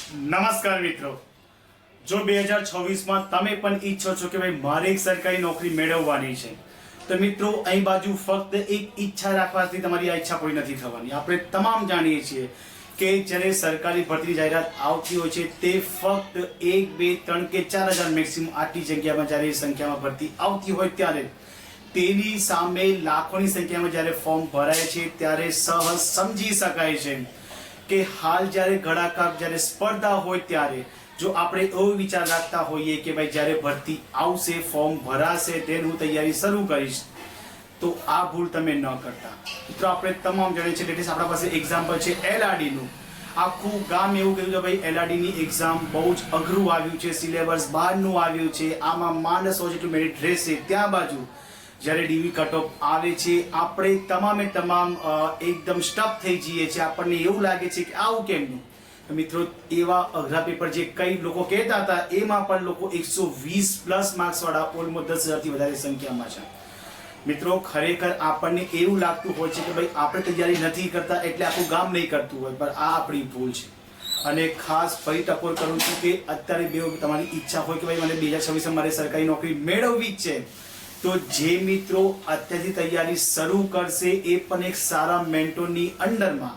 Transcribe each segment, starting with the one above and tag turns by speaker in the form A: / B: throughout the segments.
A: નમસ્કાર મિત્રો, જો 2026માં તમે પણ ઈચ્છો છો કે ભાઈ મારે એક સરકારી નોકરી મેળવવાની છે તો મિત્રો અહીં બાજુ ફક્ત એક ઈચ્છા રાખવાથી તમારી આ ઈચ્છા પૂરી નથી થવાની. આપણે તમામ જાણીએ છીએ કે જ્યારે સરકારી ભરતીની જાહેરાત આવતી હોય છે તે ફક્ત 1, 2, 3 કે 4,000 મેક્સિમમ આટલી જગ્યામાં જ્યારે સંખ્યામાં ભરતી આવતી હોય ત્યારે તેની સામે લાખોની સંખ્યામાં જ્યારે ફોર્મ ભરાય છે ત્યારે સહજ સમજી શકાય છે કે હાલ જ્યારે ઘડાકાર જ્યારે સ્પર્ધા હોય ત્યારે જો આપણે એવો વિચાર રાખતા હોઈએ કે ભાઈ જ્યારે ભરતી આવશે, ફોર્મ ભરાશે, તેની હું તૈયારી શરૂ કરીશ, તો આ ભૂલ તમે ન કરતા. મિત્રો આપણે તમામ જાણીએ છીએ, લેટેસ્ટ આપણા પાસે એક્ઝામ્પલ છે LRD નું. આખું ગામ એવું કહ્યું કે ભાઈ LRD ની એક્ઝામ બહુ જ અઘરું આવ્યું છે, સિલેબસ બહારનું આવ્યું છે, આમાં માંડ 100 જેટલું મેરિટ રહેશે. ત્યાં બાજુ જ્યારે ડીવી કટ ઓફ આવે છે આપણે તમામે તમામ એકદમ સ્ટક થઈ જઈએ છીએ. આપણને એવું લાગે છે કે આવું કેમનું. મિત્રો એવા અઘરા પેપર જે કઈ લોકો કહેતા હતા એમાં પણ લોકો 120+ માર્ક્સ વાળા ઓલમોસ્ટ 10,000 થી વધારે સંખ્યામાં છે. મિત્રો ખરેખર આપણને એવું લાગતું હોય છે કે ભાઈ આપણે તૈયારી નથી કરતા એટલે આખું ગામ નહીં કરતું હોય, પણ આ આપણી ભૂલ છે. અને ખાસ ફરી ટકોર કરું છું કે અત્યારે બે તમારી ઈચ્છા હોય કે ભાઈ મને 2026માં મારે સરકારી નોકરી મેળવવી જ છે, તો જે મિત્રો અત્યારથી તૈયારી શરૂ કરશે એ પણ એક સારા મેન્ટોરની અંડરમાં.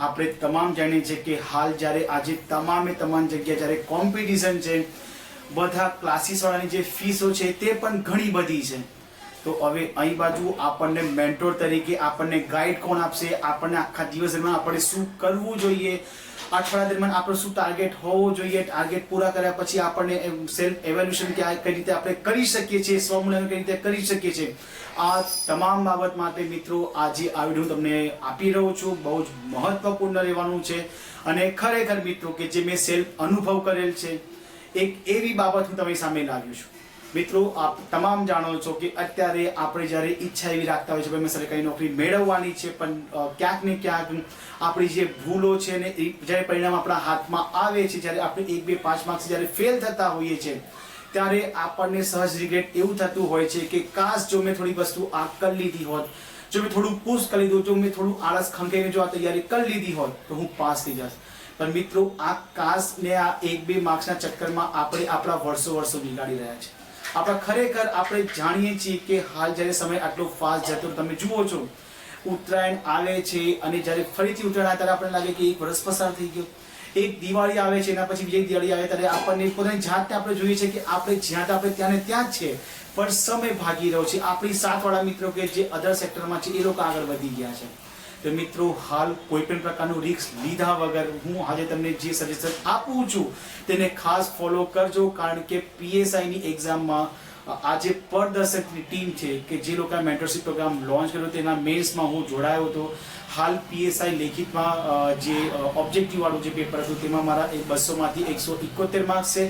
A: આપણે તમામ જાણીએ છીએ કે હાલ જ્યારે આજે તમામ જગ્યાએ જ્યારે કોમ્પિટિશન છે, બધા ક્લાસીસ વાળાની જે ફીસો છે તે પણ ઘણી બધી છે. તો હવે અહીં બાજુ આપણને મેન્ટોર તરીકે આપણને ગાઈડ કોણ આપશે, આપણને આખા દિવસ દરમિયાન આપણે શું કરવું જોઈએ, અઠવાડિયા દરમિયાન આપણો શું ટાર્ગેટ હોવો જોઈએ, ટાર્ગેટ પૂરા કર્યા પછી આપણને સેલ્ફ એવેલ્યુએશન કઈ રીતે આપણે કરી શકીએ છીએ, સ્વમૂલ્યાંકન કઈ રીતે કરી શકીએ છીએ, આ તમામ બાબત માટે મિત્રો આજે આ વિડીયો તમને આપી રહ્યો છું. બહુ જ મહત્વપૂર્ણ રહેવાનું છે. અને ખરેખર મિત્રો કે જે મેં સેલ્ફ અનુભવ કરેલ છે એક એવી બાબત હું તમારી સામે લાવ્યો છું. મિત્રો આપ તમામ જાણો છો કે અત્યારે આપણે જ્યારે ઈચ્છા એવી રાખતા હોય છે કે મેં સરકારી નોકરી મેળવવાની છે, પણ ક્યાંક ને ક્યાંક આપણી જે ભૂલો છે ને જ્યારે પરિણામ આપણા હાથમાં આવે છે, જ્યારે આપણે 1, 2, 5 માર્ક્સ જ્યારે ફેલ થતા હોઈએ છીએ ત્યારે આપણને સહજ રિગ્રેટ એવું થતું હોય છે કે કાશ જો મેં થોડી વસ્તુ આ કરી લીધી હોત, જો મેં થોડું પુશ કરી લીધું, જો મેં થોડું આળસ ખંખેરીને જો આ તૈયારી કરી લીધી હોત તો હું પાસ થઈ જાત. પણ મિત્રો આ કાશ ને આ 1, 2 માર્ક્સના ચક્કરમાં આપણે આપણા વર્ષો બિગાડી રહ્યા છે. આપણે ખરેખર આપણે જાણીએ છીએ કે હાલ જ્યારે સમય આટલો ફાસ્ટ જતો તમે જુઓ છો, ઉત્તરાયણ આવે છે અને જ્યારે ફરીથી ઉત્તરાયણ આવે ત્યારે આપણને લાગે કે એક વર્ષ પસાર થઈ ગયો. એક દિવાળી આવે છે એના પછી બીજી દિવાળી આવે ત્યારે આપણને પોતાની જાતને આપણે જોઈએ છે કે આપણે જ્યાં આપણે ત્યાં જ છે, પણ સમય ભાગી રહ્યો છે. આપણી સાથવાળા મિત્રો કે જે અધર સેક્ટરમાં છે એ લોકો આગળ વધી ગયા છે. તો મિત્રો હાલ કોઈ પણ પ્રકારનું રિસ્ક લીધા વગર હું આજે તમને જે સજેશન આપું છું તેને ખાસ ફોલો કરજો, કારણ કે PSI ની એક્ઝામમાં આજે પરદર્શકની ટીમ છે કે જે લોકોએ મેન્ટરશિપ પ્રોગ્રામ લોન્ચ કર્યો તેના મેન્સમાં હું જોડાયો હતો. હાલ PSI લેખિતમાં જે ઓબ્જેક્ટિવ વાળું જે પેપર હતું તેમાં મારા 200માંથી 171 માર્ક્સ છે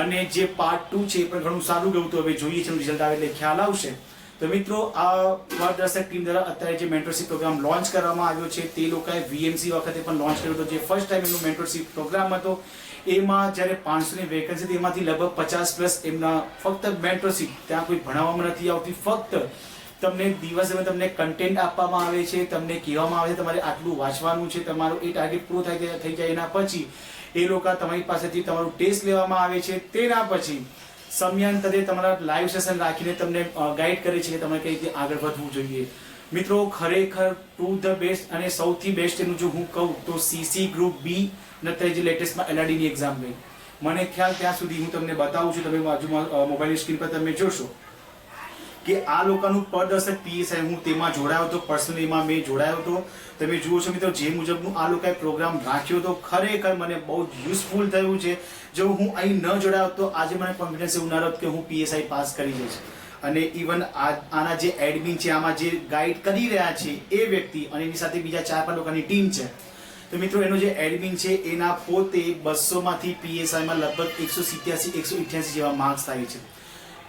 A: અને જે પાર્ટ 2 છે એ પણ ઘણું સારું ગયું હતું. હવે જોઈએ છે રિઝલ્ટ આવે એટલે ખ્યાલ આવશે. તો મિત્રો આ માર્ગદર્શક ટીમ દ્વારા અત્યારે જે મેન્ટરશિપ પ્રોગ્રામ લોન્ચ કરવામાં આવ્યો છે તે લોકોએ VMC વખતે પણ લોન્ચ કર્યો હતો. જે ફર્સ્ટ ટાઈમ એમનો મેન્ટરશિપ પ્રોગ્રામ હતો એમાં જ્યારે 500ની વેકેન્સી હતી એમાંથી લગભગ 50+ એમના ફક્ત મેન્ટરશિપ, ત્યાં કોઈ ભણાવવામાં નથી આવતી, ફક્ત તમને દિવસે તમને કન્ટેન્ટ આપવામાં આવે છે, તમને કહેવામાં આવે છે તમારે આટલું વાંચવાનું છે, તમારું એ ટાર્ગેટ પૂરો થઈ જાય એના પછી એ લોકો તમારી પાસેથી તમારું ટેસ્ટ લેવામાં આવે છે. તેના પછી સમયાંતરે તમારા લાઈવ સેશન રાખીને તમને ગાઈડ કરે છે કે તમે કઈ રીતે આગળ વધવું જોઈએ. મિત્રો ખરેખર ટુ ધ બેસ્ટ અને સૌથી બેસ્ટ એનું જો હું કહું તો CC ગ્રુપ B નતર જે લેટેસ્ટમાં LRD ની એક્ઝામ ગઈ. મને ખ્યાલ ત્યાં સુધી હું તમને બતાવું છું, તમે બાજુમાં મોબાઈલની સ્ક્રીન પર તમે જોશો કે આ લોકોનું પરદર્શક PSI હું તેમાં જોડાયો હતો, પર્સનલી એમાં મેં જોડાયો હતો. તમે જુઓ છો મિત્રો જે મુજબનું આ લોકોએ પ્રોગ્રામ રાખ્યો હતો ખરેખર મને બહુ જ યુઝફુલ થયું છે. જો હું અહીં ન જોડાયો તો આજે મને કોન્ફિડન્સ એવું ના રહેત કે હું PSI પાસ કરી જઈશ. અને ઇવન આના જે એડમિન છે, આમાં જે ગાઈડ કરી રહ્યા છે એ વ્યક્તિ અને એની સાથે બીજા 4-5 લોકોની ટીમ છે. તો મિત્રો એનો જે એડમિન છે એના પોતે 200માંથી PSIમાં લગભગ 187-188 જેવા માર્ક્સ થાય છે.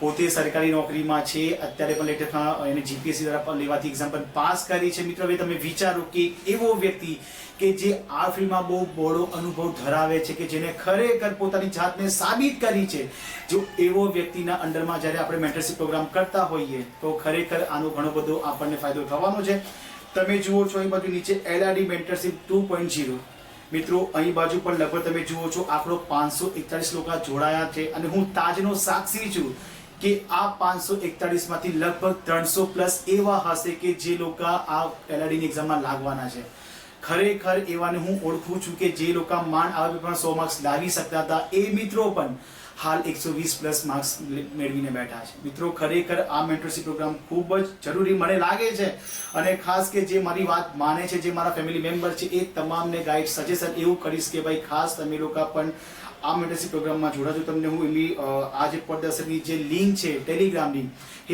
A: પોતે સરકારી નોકરીમાં છે, અત્યારે પણ લેટેસ્ટમાં એને GPSC દ્વારા પણ લેવાથી એક્ઝામ પણ પાસ કરી છે. મિત્રો હવે તમે વિચારો કે એવો વ્યક્તિ કે જે આ ફિલ્ડમાં બહુ બહોળો અનુભવ ધરાવે છે, કે જેને ખરેખર પોતાની જાતને સાબિત કરી છે, જો એવો વ્યક્તિના અંડરમાં જ્યારે આપણે મેન્ટરશિપ પ્રોગ્રામ કરતા હોઈએ તો ખરેખર આનો ઘણો બધો આપણને ફાયદો થવાનો છે. તમે જુઓ છો એ બધું નીચે LRD મેન્ટરશિપ 2.0 મિત્રો અહીં બાજુ પણ લગભગ તમે જુઓ છો આંકડો 541 લોકો જોડાયા છે અને હું તાજનો સાક્ષી છું કે આ 541 માંથી લગભગ 300 પ્લસ એવા હશે કે જે લોકો આ એલઆરડીની એક્ઝામમાં લાગવાના છે. ખરેખર એવાને હું ઓળખું છું કે જે લોકો માંડ આવા પેપરમાં 100 માર્ક્સ લાવી શકતા હતા એ મિત્રો પણ હાલ 120 પ્લસ માર્ક્સ મેળવીને બેઠા છે. મિત્રો ખરેખર આ મેન્ટરશિપ પ્રોગ્રામ ખૂબ જ જરૂરી મને લાગે છે અને ખાસ કે જે મારી વાત માને છે, જે મારા ફેમિલી મેમ્બર છે, એ તમામને ગાઈડ સજેશન એવું કરીશ કે ભાઈ ખાસ તમે લોકો પણ આ મેન્ટરશિપ પ્રોગ્રામમાં જોડાજો. તમને હું એમની આ જે પદદર્શકની જે લિંક છે ટેલિગ્રામની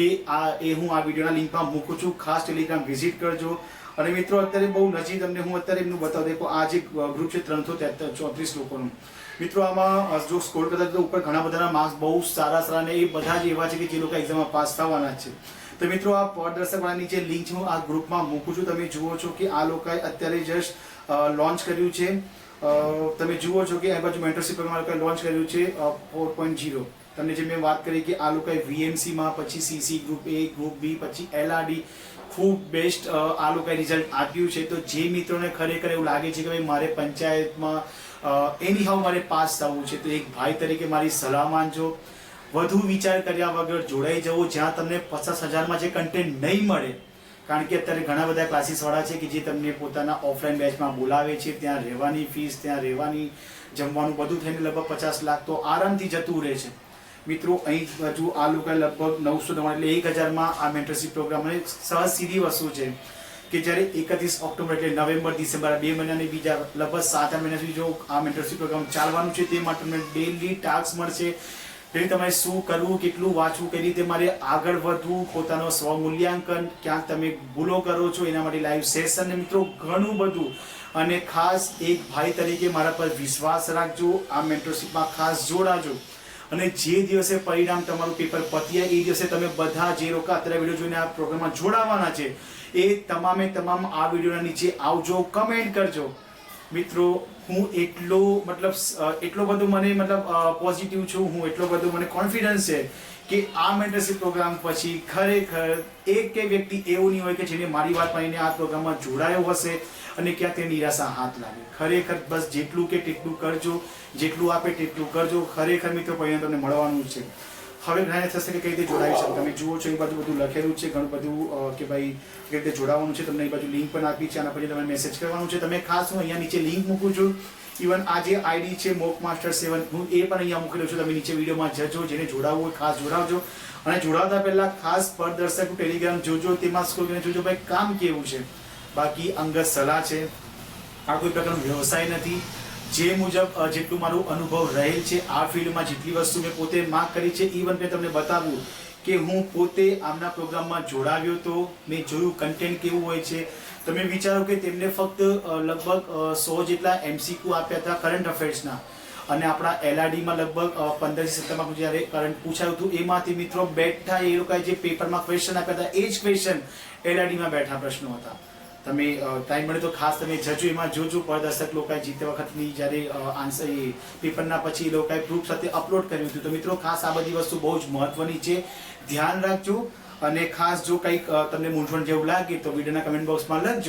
A: એ હું આ વિડીયોના લિંકમાં મૂકું છું. ખાસ ટેલિગ્રામ વિઝિટ કરજો. અને મિત્રો અત્યારે બહુ નજીક તમને હું અત્યારે એમનું બતાવી દઉં. આ જે ગ્રુપ છે 334 લોકોનું. મિત્રો આમાં જો સ્કોર કરતા તો ઉપર ઘણા બધાના માર્ક્સ બહુ સારા અને એ બધા જ એવા છે કે જે લોકો એક્ઝામમાં પાસ થવાના છે. તો મિત્રો આ પદદર્શકવાળાની જે લિંક છે હું આ ગ્રુપમાં મૂકું છું. તમે જુઓ છો કે આ લોકોએ અત્યારે જસ્ટ લોન્ચ કર્યું છે. તમે જુઓ છો કે આ બાજુ મેન્ટરશિપ પ્રોગ્રામ લોકોએ લોન્ચ કર્યું છે 4.0. તમને જે મેં વાત કરી કે આ લોકોએ વીએમસીમાં, પછી સીસી ગ્રુપ એ, ગ્રુપ બી, પછી એલઆરડી ખૂબ બેસ્ટ આ લોકોએ રિઝલ્ટ આપ્યું છે. તો જે મિત્રોને ખરેખર એવું લાગે છે કે ભાઈ મારે પંચાયતમાં એની હાવ મારે પાસ થવું છે, તો એક ભાઈ તરીકે મારી સલાહ માનજો. વધુ વિચાર કર્યા વગર જોડાઈ જવું. જ્યાં તમને 50,000માં જે કન્ટેન્ટ નહીં મળે, કારણ કે અત્યારે ઘણા બધા ક્લાસીસવાળા છે કે જે તમને પોતાના ઓફલાઈન બેચમાં બોલાવે છે, ત્યાં રહેવાની ફીસ, ત્યાં રહેવાની, જમવાનું બધું થઈને લગભગ 50 લાખ તો આરામથી જતું રહે છે. મિત્રો અહીં બાજુ આ લોકો લગભગ 999 એટલે 1000માં આ મેન્ટરશિપ પ્રોગ્રામ અને સહજ સીધી વસ્તુ છે કે જ્યારે 31 ઓક્ટોબર એટલે નવેમ્બર ડિસેમ્બર 2 મહિનાની બીજા લગભગ 7-8 મહિના સુધી જો આ મેન્ટરશિપ પ્રોગ્રામ ચાલવાનું છે તે માટે તમને ડેલી ટાસ્ક મળશે. એટલે તમારે શું કરવું, કેટલું વાંચવું, કઈ રીતે મારે આગળ વધવું, પોતાનો સ્વમૂલ્યાંકન, ક્યાંક તમે ભૂલો કરો છો એના માટે લાઈવ સેશન ને મિત્રો ઘણું બધું. અને ખાસ એક ભાઈ તરીકે મારા પર વિશ્વાસ રાખજો. આ મેન્ટરશિપમાં ખાસ જોડાજો અને જે દિવસે પરિણામ તમારું પેપર પતી જાય એ દિવસે તમે બધા જે લોકો અત્યારે વિડીયો જોઈને આ પ્રોગ્રામમાં જોડાવાના છે એ તમામે તમામ આ વિડીયોના નીચે આવજો, કમેન્ટ કરજો. મિત્રો હું એટલો બધો મને પોઝિટિવ છું, હું એટલો બધો મને કોન્ફિડન્સ છે કે આ મેન્ટરશિપ પ્રોગ્રામ પછી ખરેખર એક વ્યક્તિ એવું નહીં હોય કે જેને મારી વાત માનીને આ પ્રોગ્રામમાં જોડાયો હશે અને ક્યાં તે નિરાશા હાથ લાગે. ખરેખર બસ જેટલું કે તેટલું કરજો, જેટલું આપે તેટલું કરજો. ખરેખર મિત્રો પરિણામ તમને મળવાનું છે. હવે ઘણા થશે કે કઈ રીતે જોડાવી શકો. તમે જુઓ છો એ બાજુ બધું લખેલું છે ઘણું બધું કે ભાઈ કઈ રીતે જોડાવાનું છે. તમને એ બાજુ લિંક પણ આપી છે. આના પછી તમે મેસેજ કરવાનું છે. તમે ખાસ હું અહીંયા નીચે લિંક મૂકું છું. ઇવન આ જે આઈડી છે મોક માસ્ટર 7 હું એ પણ અહીંયા મૂકેલું છું. તમે નીચે વિડીયોમાં જજો. જેને જોડાવવું હોય ખાસ જોડાવજો. અને જોડાવતા પહેલા ખાસ પદદર્શક ટેલિગ્રામ જોજો. તેમાં સ્ક્રોલ કરીને જોજો ભાઈ કામ કેવું છે. બાકી અંગત સલાહ છે, આ કોઈ પ્રકારનો વ્યવસાય નથી. જે મુજબ જેટલું મારું અનુભવ રહેલ છે આ ફિલ્ડમાં, જેટલી વસ્તુ મેં પોતે માર્ક કરી છે, ઇવન મેં તમને બતાવું કે હું પોતે આમના પ્રોગ્રામમાં જોડાવ્યો તો મેં જોયું કન્ટેન્ટ કેવું હોય છે. તમે વિચારો કે તેમને ફક્ત લગભગ 100 જેટલા MCQ આપ્યા હતા કરંટ અફેર્સના અને આપણા એલઆરડીમાં લગભગ 15-17 માર્ક જ્યારે કરંટ પૂછાયું હતું એમાંથી મિત્રો બેઠા એ લોકોએ જે પેપરમાં ક્વેશ્ચન આપ્યા હતા એ જ ક્વેશ્ચન એલઆરડીમાં બેઠા પ્રશ્નો હતા. તમે ટાઈમ મળે તો ખાસ તમે જજો, એમાં જોજો પદદર્શક લોકોએ જીતે વખતની જ્યારે આન્સર એ પેપરના પછી એ લોકોએ પ્રૂફ સાથે અપલોડ કર્યું હતું. તો મિત્રો ખાસ આ બધી વસ્તુ બહુ જ મહત્વની છે, ધ્યાન રાખજો. અને ખાસ જો કંઈક તમને મૂંઝવણ જેવું લાગે તો વિડીયોના કમેન્ટ બોક્સમાં લખજો.